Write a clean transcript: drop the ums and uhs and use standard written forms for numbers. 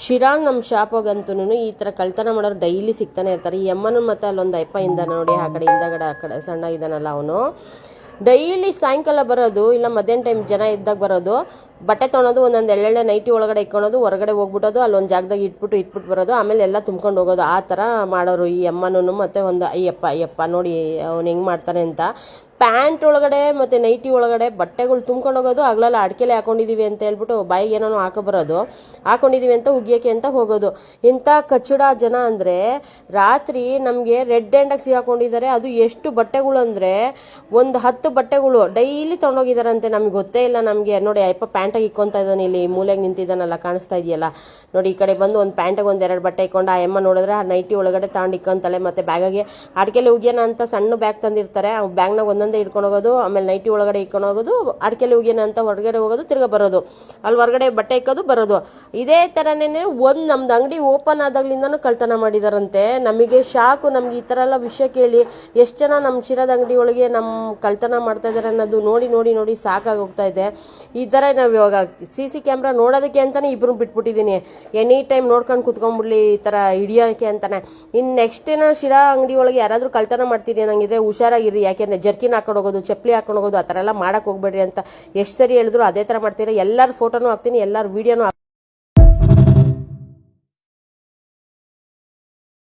ಶಿರಾಂಗ್ ನಮ್ಮ ಶಾಪಾಗಂತೂ ಈ ಥರ ಕಳ್ತನ ಮಾಡೋರು ಡೈಲಿ ಸಿಗ್ತಾನೆ ಇರ್ತಾರೆ. ಈ ಅಮ್ಮನ ಮತ್ತು ಅಲ್ಲೊಂದು ಅಪ್ಪ ಇಂದ ನೋಡಿ, ಆ ಕಡೆ ಹಿಂದಗಡೆ ಆ ಕಡೆ ಸಣ್ಣ ಇದ್ದಾನಲ್ಲ ಅವನು, ಡೈಲಿ ಸಾಯಂಕಾಲ ಬರೋದು, ಇಲ್ಲ ಮಧ್ಯಾಹ್ನ ಟೈಮ್ ಜನ ಇದ್ದಾಗ ಬರೋದು, ಬಟ್ಟೆ ತೊಗೊಳೋದು, ಒಂದೊಂದು ಎಳ್ಳೆಳ್ಳೆ ನೈಟಿ ಒಳಗಡೆ ಇಕ್ಕೊಳೋದು, ಹೊರಗಡೆ ಹೋಗ್ಬಿಟ್ಟೋದು, ಅಲ್ಲೊಂದು ಜಾಗದಾಗ ಇಟ್ಬಿಟ್ಟು ಬರೋದು, ಆಮೇಲೆ ಎಲ್ಲ ತುಂಬ್ಕೊಂಡು ಹೋಗೋದು. ಆ ಥರ ಮಾಡೋರು ಈ ಅಮ್ಮನೂ. ಮತ್ತು ಒಂದು ಅಯ್ಯಪ್ಪ ನೋಡಿ ಅವ್ನು ಹೆಂಗೆ ಮಾಡ್ತಾನೆ ಅಂತ. ಪ್ಯಾಂಟ್ ಒಳಗಡೆ ಮತ್ತು ನೈಟಿ ಒಳಗಡೆ ಬಟ್ಟೆಗಳು ತುಂಬ್ಕೊಂಡು ಹೋಗೋದು, ಆಗ್ಲೆಲ್ಲ ಅಡಿಕೆಲೆ ಹಾಕೊಂಡಿದ್ದೀವಿ ಅಂತ ಹೇಳ್ಬಿಟ್ಟು ಬಾಯಿಗೆ ಏನೋ ಹಾಕೊಬರೋದು, ಹಾಕೊಂಡಿದ್ದೀವಿ ಅಂತ ಉಗಿಯೋಕೆ ಅಂತ ಹೋಗೋದು. ಇಂಥ ಕಚ್ಚಡ ಜನ ಅಂದರೆ ರಾತ್ರಿ ನಮಗೆ ರೆಡ್ ಹ್ಯಾಂಡಾಗಿ ಸಿಗಾಕೊಂಡಿದ್ದಾರೆ. ಅದು ಎಷ್ಟು ಬಟ್ಟೆಗಳು ಅಂದರೆ ಒಂದು 10 ಬಟ್ಟೆಗಳು ಡೈಲಿ ತೊಗೊಂಡೋಗಿದ್ದಾರಂತೆ. ನಮ್ಗೆ ಗೊತ್ತೇ ಇಲ್ಲ. ನಮಗೆ ನೋಡಿ ಅಯ್ಯಪ್ಪ ಪ್ಯಾಂಟಾಗಿ ಇಕ್ಕೊತಾ ಇದ್ದಾನೆ, ಇಲ್ಲಿ ಮೂಲೆಗೆ ನಿಂತಿದ್ದಾನಲ್ಲ, ಕಾಣಿಸ್ತಾ ಇದೆಯಲ್ಲ ನೋಡಿ. ಈ ಕಡೆ ಬಂದು ಒಂದು ಪ್ಯಾಂಟಾಗಿ ಒಂದು 2 ಬಟ್ಟೆ ಇಕ್ಕೊಂಡು ಆ ಅಮ್ಮ ನೋಡಿದ್ರೆ ಆ ನೈಟಿ ಒಳಗಡೆ ತಗೊಂಡು ಇಕ್ಕೊಂತಾಳೆ. ಮತ್ತು ಬ್ಯಾಗಾಗೆ ಅಡಿಕೆಲೆ ಉಗಿಯೋಣ ಅಂತ ಸಣ್ಣ ಬ್ಯಾಗ್ ತಂದಿರ್ತಾರೆ, ಆ ಬ್ಯಾಗ್ನಾಗ ಒಂದೊಂದೇ ಇಟ್ಕೊಂಡು ಹೋಗೋದು, ಆಮೇಲೆ ನೈಟಿ ಒಳಗಡೆ ಇಟ್ಕೊಂಡು ಹೋಗೋದು, ಅಡಿಕೆಲೆ ಉಗಿಯೋಣ ಅಂತ ಹೊರಗಡೆ ಹೋಗೋದು, ತಿರ್ಗಾ ಬರೋದು, ಅಲ್ಲಿ ಹೊರಗಡೆ ಬಟ್ಟೆ ಇಕ್ಕೋದು ಬರೋದು. ಇದೇ ಥರನೇ ಒಂದು ನಮ್ದು ಅಂಗಡಿ ಓಪನ್ ಆದಾಗ್ಲಿಂದನೂ ಕಳ್ತನ ಮಾಡಿದಾರಂತೆ. ನಮಗೆ ಶಾಕು. ನಮ್ಗೆ ಈ ಥರ ಎಲ್ಲ ವಿಷಯ ಕೇಳಿ ಎಷ್ಟು ಜನ ನಮ್ಮ ಶಿರದ ಅಂಗಡಿ ಒಳಗೆ ನಮ್ಮ ಕಳ್ತನ ಮಾಡ್ತಾ ಇದ್ದಾರೆ ಅನ್ನೋದು ನೋಡಿ ಸಾಕಾಗಿ ಹೋಗ್ತಾ ಇದೆ. ಈ ಥರ ನಾವು ಇವಾಗ CC ಕ್ಯಾಮ್ರಾ ನೋಡೋದಕ್ಕೆ ಅಂತಲೇ ಇಬ್ಬರು ಬಿಟ್ಬಿಟ್ಟಿದ್ದೀನಿ. ಎನಿ ಟೈಮ್ ನೋಡ್ಕೊಂಡು ಕುತ್ಕೊಂಡ್ಬಿಡ್ಲಿ ಈ ಥರ ಹಿಡಿಯೋಕ್ಕೆ ಅಂತಾನೆ. ಇನ್ನು ನೆಕ್ಸ್ಟ್ ಏನೋ ಶಿರಾ ಅಂಗಡಿ ಒಳಗೆ ಯಾರಾದರೂ ಕಳ್ತನ ಮಾಡ್ತೀರಿ ಅನ್ನಂಗಿದ್ರೆ ಹುಷಾರಾಗಿರಿ. ಯಾಕೆಂದರೆ ಜರ್ಕಿನ್ ಹಾಕೊಂಡು ಹೋಗೋದು, ಚಪ್ಪಲಿ ಹಾಕೊಂಡು ಹೋಗೋದು, ಆ ಥರ ಎಲ್ಲ ಮಾಡೋಕ್ಕೆ ಹೋಗ್ಬೇಡ್ರಿ ಅಂತ ಎಷ್ಟು ಸರಿ ಹೇಳಿದ್ರು ಅದೇ ಥರ ಮಾಡ್ತೀರಾ. ಎಲ್ಲರ ಫೋಟೋನೂ ಹಾಕ್ತೀನಿ, ಎಲ್ಲರ ವೀಡಿಯೋನೂ